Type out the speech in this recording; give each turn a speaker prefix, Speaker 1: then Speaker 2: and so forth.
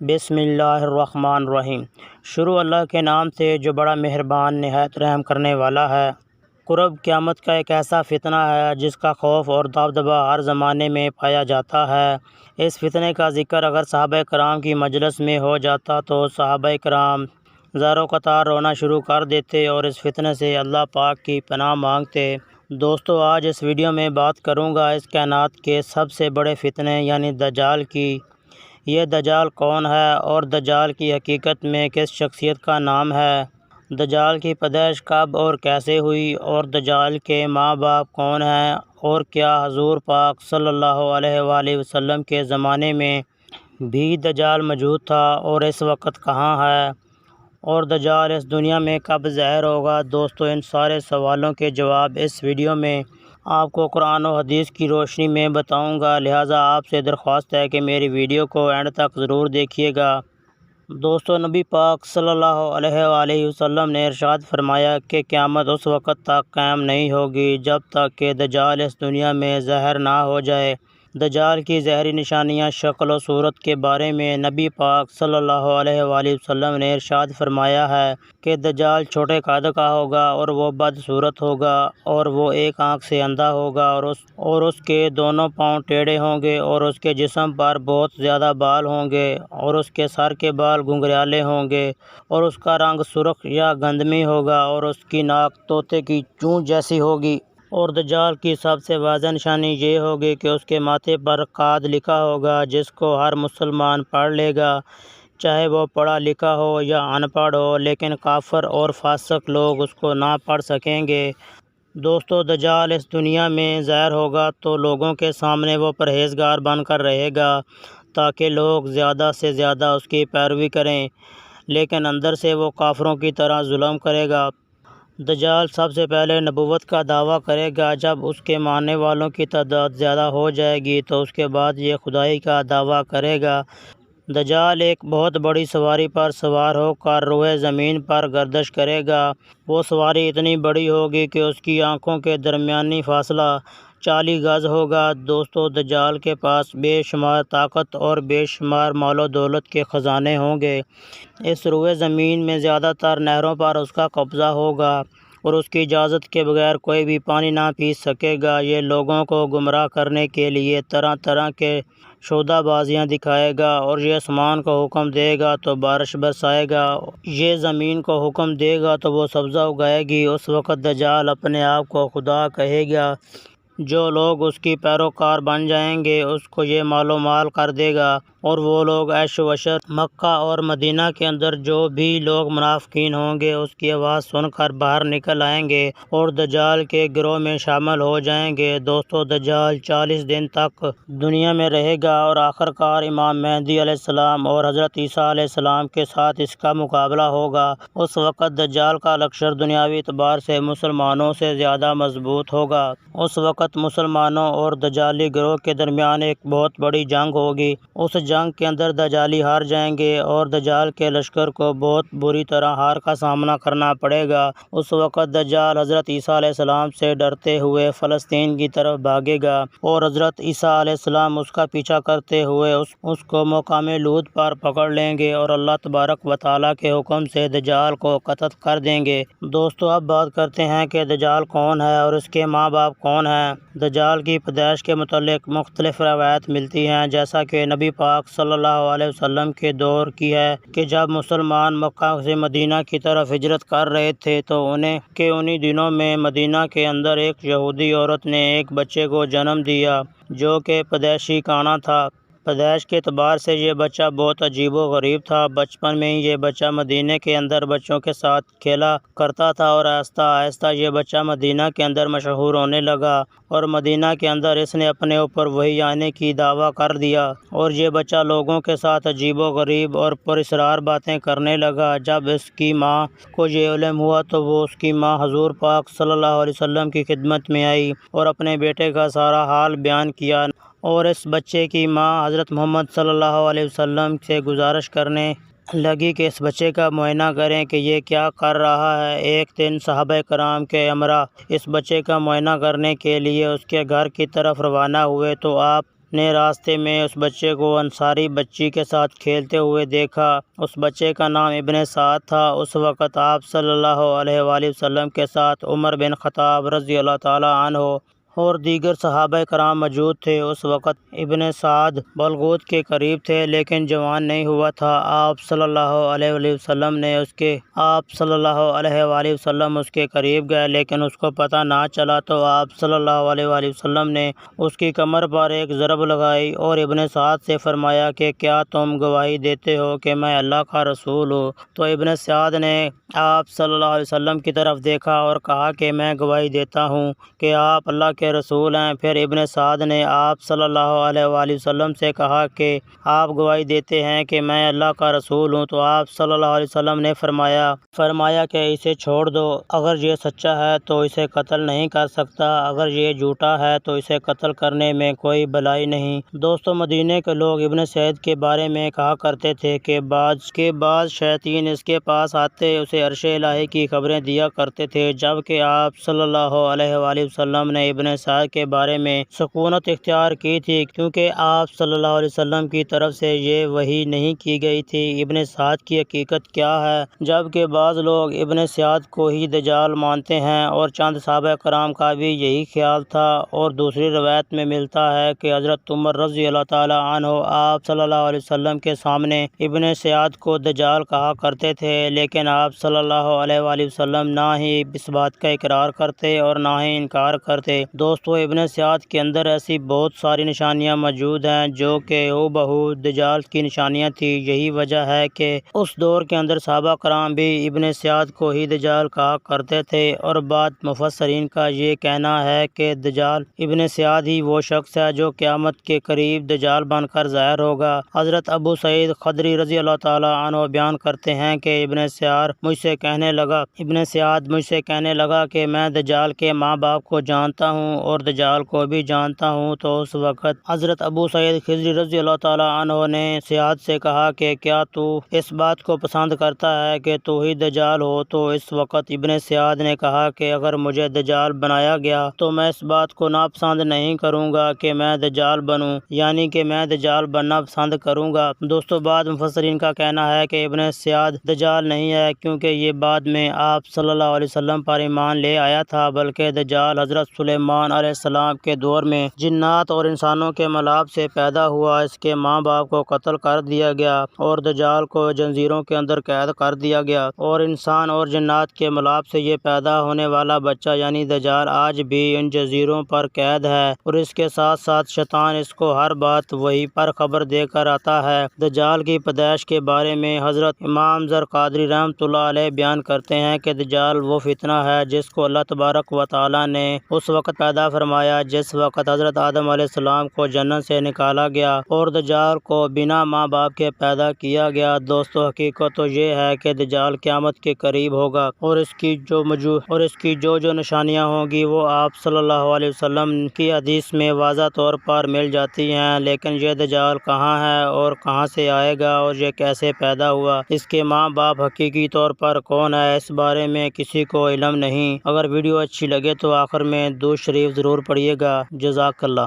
Speaker 1: بسم اللہ الرحمن الرحیم۔ شروع اللہ کے نام سے جو بڑا مہربان نہایت رحم کرنے والا ہے۔ قرب قیامت کا ایک ایسا فتنہ ہے جس کا خوف اور دبدبہ ہر زمانے میں پایا جاتا ہے۔ اس فتنے کا ذکر اگر صحابہ کرام کی مجلس میں ہو جاتا تو صحابہ کرام زاروں قطار رونا شروع کر دیتے اور اس فتنے سے اللہ پاک کی پناہ مانگتے۔ دوستو، آج اس ویڈیو میں بات کروں گا اس کائنات کے سب سے بڑے فتنے یعنی دجال کی۔ یہ دجال کون ہے اور دجال کی حقیقت میں کس شخصیت کا نام ہے؟ دجال کی پیدائش کب اور کیسے ہوئی اور دجال کے ماں باپ کون ہیں اور کیا حضور پاک صلی اللہ علیہ وآلہ وسلم کے زمانے میں بھی دجال موجود تھا اور اس وقت کہاں ہے اور دجال اس دنیا میں کب ظاہر ہوگا؟ دوستو، ان سارے سوالوں کے جواب اس ویڈیو میں آپ کو قرآن و حدیث کی روشنی میں بتاؤں گا، لہٰذا آپ سے درخواست ہے کہ میری ویڈیو کو اینڈ تک ضرور دیکھیے گا۔ دوستو، نبی پاک صلی اللہ علیہ وآلہ وسلم نے ارشاد فرمایا کہ قیامت اس وقت تک قائم نہیں ہوگی جب تک کہ دجال اس دنیا میں ظاہر نہ ہو جائے۔ دجال کی ظاہری نشانیاں، شکل و صورت کے بارے میں نبی پاک صلی اللہ علیہ وآلہ وسلم نے ارشاد فرمایا ہے کہ دجال چھوٹے قد کا ہوگا اور وہ بد صورت ہوگا اور وہ ایک آنکھ سے اندھا ہوگا اور اس کے دونوں پاؤں ٹیڑھے ہوں گے اور اس کے جسم پر بہت زیادہ بال ہوں گے اور اس کے سر کے بال گھنگریالے ہوں گے اور اس کا رنگ سرخ یا گندمی ہوگا اور اس کی ناک طوطے کی چونچ جیسی ہوگی۔ اور دجال کی سب سے واضح نشانی یہ ہوگی کہ اس کے ماتھے پر قاد لکھا ہوگا جس کو ہر مسلمان پڑھ لے گا، چاہے وہ پڑھا لکھا ہو یا ان پڑھ ہو، لیکن کافر اور فاسق لوگ اس کو نہ پڑھ سکیں گے۔ دوستو، دجال اس دنیا میں ظاہر ہوگا تو لوگوں کے سامنے وہ پرہیزگار بن کر رہے گا تاکہ لوگ زیادہ سے زیادہ اس کی پیروی کریں، لیکن اندر سے وہ کافروں کی طرح ظلم کرے گا۔ دجال سب سے پہلے نبوت کا دعویٰ کرے گا، جب اس کے ماننے والوں کی تعداد زیادہ ہو جائے گی تو اس کے بعد یہ خدائی کا دعویٰ کرے گا۔ دجال ایک بہت بڑی سواری پر سوار ہو کر روئے زمین پر گردش کرے گا۔ وہ سواری اتنی بڑی ہوگی کہ اس کی آنکھوں کے درمیانی فاصلہ 40 گز ہوگا۔ دوستو، دجال کے پاس بے شمار طاقت اور بے شمار مال و دولت کے خزانے ہوں گے۔ اس روئے زمین میں زیادہ تر نہروں پر اس کا قبضہ ہوگا اور اس کی اجازت کے بغیر کوئی بھی پانی نہ پی سکے گا۔ یہ لوگوں کو گمراہ کرنے کے لیے طرح طرح کے شعبدہ بازیاں دکھائے گا اور یہ آسمان کو حکم دے گا تو بارش برسائے گا، یہ زمین کو حکم دے گا تو وہ سبزہ اگائے گی۔ اس وقت دجال اپنے آپ کو خدا کہے گا۔ جو لوگ اس کی پیروکار بن جائیں گے اس کو یہ مال و مال کر دے گا اور وہ لوگ عیش و عشرت مکہ اور مدینہ کے اندر جو بھی لوگ منافقین ہوں گے اس کی آواز سن کر باہر نکل آئیں گے اور دجال کے گروہ میں شامل ہو جائیں گے۔ دوستو، دجال 40 دن تک دنیا میں رہے گا اور آخر کار امام مہدی علیہ السلام اور حضرت عیسیٰ علیہ السلام کے ساتھ اس کا مقابلہ ہوگا۔ اس وقت دجال کا لشکر دنیاوی اعتبار سے مسلمانوں سے زیادہ مضبوط ہوگا۔ اس وقت مسلمانوں اور دجالی گروہ کے درمیان ایک بہت بڑی جنگ ہوگی۔ اس جنگ کے اندر دجالی ہار جائیں گے اور دجال کے لشکر کو بہت بری طرح ہار کا سامنا کرنا پڑے گا۔ اس وقت دجال حضرت عیسیٰ علیہ السلام سے ڈرتے ہوئے فلسطین کی طرف بھاگے گا اور حضرت عیسیٰ علیہ السلام اس کا پیچھا کرتے ہوئے اس کو مقام لود پر پکڑ لیں گے اور اللہ تبارک و تعالیٰ کے حکم سے دجال کو قتل کر دیں گے۔ دوستو، اب بات کرتے ہیں کہ دجال کون ہے اور اس کے ماں باپ کون ہیں۔ دجال کی پیدائش کے متعلق مختلف روایات ملتی ہیں، جیسا کہ نبی پاک صلی اللہ علیہ وسلم کے دور کی ہے کہ جب مسلمان مکہ سے مدینہ کی طرف ہجرت کر رہے تھے تو انہی دنوں میں مدینہ کے اندر ایک یہودی عورت نے ایک بچے کو جنم دیا جو کہ پیدائشی کانا تھا۔ پیدائش کے اعتبار سے یہ بچہ بہت عجیب و غریب تھا۔ بچپن میں ہی یہ بچہ مدینہ کے اندر بچوں کے ساتھ کھیلا کرتا تھا اور آہستہ آہستہ یہ بچہ مدینہ کے اندر مشہور ہونے لگا اور مدینہ کے اندر اس نے اپنے اوپر وحی آنے کی دعویٰ کر دیا اور یہ بچہ لوگوں کے ساتھ عجیب و غریب اور پراسرار باتیں کرنے لگا۔ جب اس کی ماں کو یہ علم ہوا تو وہ اس کی ماں حضور پاک صلی اللہ علیہ وسلم کی خدمت میں آئی اور اپنے بیٹے کا سارا حال بیان کیا اور اس بچے کی ماں حضرت محمد صلی اللہ علیہ وسلم سے گزارش کرنے لگی کہ اس بچے کا معائنہ کریں کہ یہ کیا کر رہا ہے۔ ایک دن صحابہ کرام کے امراء اس بچے کا معائنہ کرنے کے لیے اس کے گھر کی طرف روانہ ہوئے تو آپ نے راستے میں اس بچے کو انصاری بچی کے ساتھ کھیلتے ہوئے دیکھا۔ اس بچے کا نام ابن سعد تھا۔ اس وقت آپ صلی اللہ علیہ وآلہ وسلم کے ساتھ عمر بن خطاب رضی اللہ تعالیٰ عنہ اور دیگر صحابہ کرام موجود تھے۔ اس وقت ابن سعد بلغوت کے قریب تھے لیکن جوان نہیں ہوا تھا۔ آپ صلی اللہ علیہ وسلم اس کے قریب گئے لیکن اس کو پتہ نہ چلا تو آپ صلی اللہ علیہ وآلہ وسلم نے اس کی کمر پر ایک ضرب لگائی اور ابن سعد سے فرمایا کہ کیا تم گواہی دیتے ہو کہ میں اللہ کا رسول ہوں؟ تو ابن سعد نے آپ صلی اللہ علیہ وسلم کی طرف دیکھا اور کہا کہ میں گواہی دیتا ہوں کہ آپ اللہ کے رسول ہیں۔ پھر ابن سعد نے آپ صلی اللہ علیہ وآلہ وسلم سے کہا کہ آپ گواہی دیتے ہیں کہ میں اللہ کا رسول ہوں؟ تو آپ صلی اللہ علیہ وسلم نے فرمایا کہ اسے چھوڑ دو، اگر یہ سچا ہے تو اسے قتل نہیں کر سکتا، اگر یہ جھوٹا ہے تو اسے قتل کرنے میں کوئی بھلائی نہیں۔ دوستو، مدینے کے لوگ ابن سعد کے بارے میں کہا کرتے تھے کہ بعض شیاطین اس کے پاس آتے اسے عرش الہی کی خبریں دیا کرتے تھے، جبکہ آپ صلی اللہ علیہ وآلہ وسلم نے ابن سعد کے بارے میں سکونت اختیار کی تھی کیونکہ آپ صلی اللہ علیہ وسلم کی طرف سے یہ وحی نہیں کی گئی تھی۔ ابن سعد کی حقیقت کیا ہے؟ جبکہ بعض لوگ ابن سعد کو ہی دجال مانتے ہیں اور چند صحابہ کرام کا بھی یہی خیال تھا، اور دوسری روایت میں ملتا ہے کہ حضرت عمر رضی اللہ تعالیٰ عنہ آپ صلی اللہ علیہ وسلم کے سامنے ابن سعد کو دجال کہا کرتے تھے، لیکن آپ صلی اللہ علیہ وآلہ وسلم نہ ہی اس بات کا اقرار کرتے اور نہ ہی انکار کرتے۔ دوستو، ابن سعد کے اندر ایسی بہت ساری نشانیاں موجود ہیں جو کہ ہو بہو دجال کی نشانیاں تھیں۔ یہی وجہ ہے کہ اس دور کے اندر صحابہ کرام بھی ابن سعد کو ہی دجال کہا کرتے تھے، اور بعض مفسرین کا یہ کہنا ہے کہ دجال ابن سعد ہی وہ شخص ہے جو قیامت کے قریب دجال بن کر ظاہر ہوگا۔ حضرت ابو سعید خدری رضی اللہ تعالیٰ عنہ بیان کرتے ہیں کہ ابن سعد مجھ سے کہنے لگا کہ میں دجال کے ماں باپ کو جانتا ہوں اور دجال کو بھی جانتا ہوں۔ تو اس وقت حضرت ابو سعید خدری رضی اللہ تعالیٰ عنہ نے سعد سے کہا کہ کیا تو اس بات کو پسند کرتا ہے کہ تو ہی دجال ہو؟ تو اس وقت ابن سعد نے کہا کہ اگر مجھے دجال بنایا گیا تو میں اس بات کو ناپسند نہیں کروں گا کہ میں دجال بنوں، یعنی کہ میں دجال بننا پسند کروں گا۔ دوستو، بعض مفسرین کا کہنا ہے کہ ابن سعد دجال نہیں ہے کیونکہ یہ بعد میں آپ صلی اللہ علیہ وسلم پر ایمان لے آیا تھا، بلکہ دجال حضرت سلیمان علیہ السلام کے دور میں جنات اور انسانوں کے ملاب سے پیدا ہوا۔ اس کے ماں باپ کو قتل کر دیا گیا اور دجال کو جنزیروں کے اندر قید کر دیا گیا، اور انسان اور جنات کے ملاب سے یہ پیدا ہونے والا بچہ یعنی دجال آج بھی ان جنزیروں پر قید ہے، اور اس کے ساتھ ساتھ شیطان اس کو ہر بات وحی پر خبر دے کر آتا ہے۔ دجال کی پیدائش کے بارے میں حضرت امام زرقادری رحمۃ اللہ علیہ بیان کرتے ہیں کہ دجال وہ فتنہ ہے جس کو اللہ تبارک و تعالیٰ نے اس وقت پیدا فرمایا جس وقت حضرت آدم علیہ السلام کو جنت سے نکالا گیا اور دجال کو بنا ماں باپ کے پیدا کیا گیا۔ دوستو، حقیقت تو یہ ہے کہ دجال قیامت کے قریب ہوگا، اور اس کی جو نشانیاں ہوں گی وہ آپ صلی اللہ علیہ وسلم کی حدیث میں واضح طور پر مل جاتی ہیں، لیکن یہ دجال کہاں ہے اور کہاں سے آئے گا اور یہ کیسے پیدا ہوا، اس کے ماں باپ حقیقی طور پر کون ہے، اس بارے میں کسی کو علم نہیں۔ اگر ویڈیو اچھی لگے تو آخر میں درود شریف ضرور پڑھیے گا۔ جزاک اللہ۔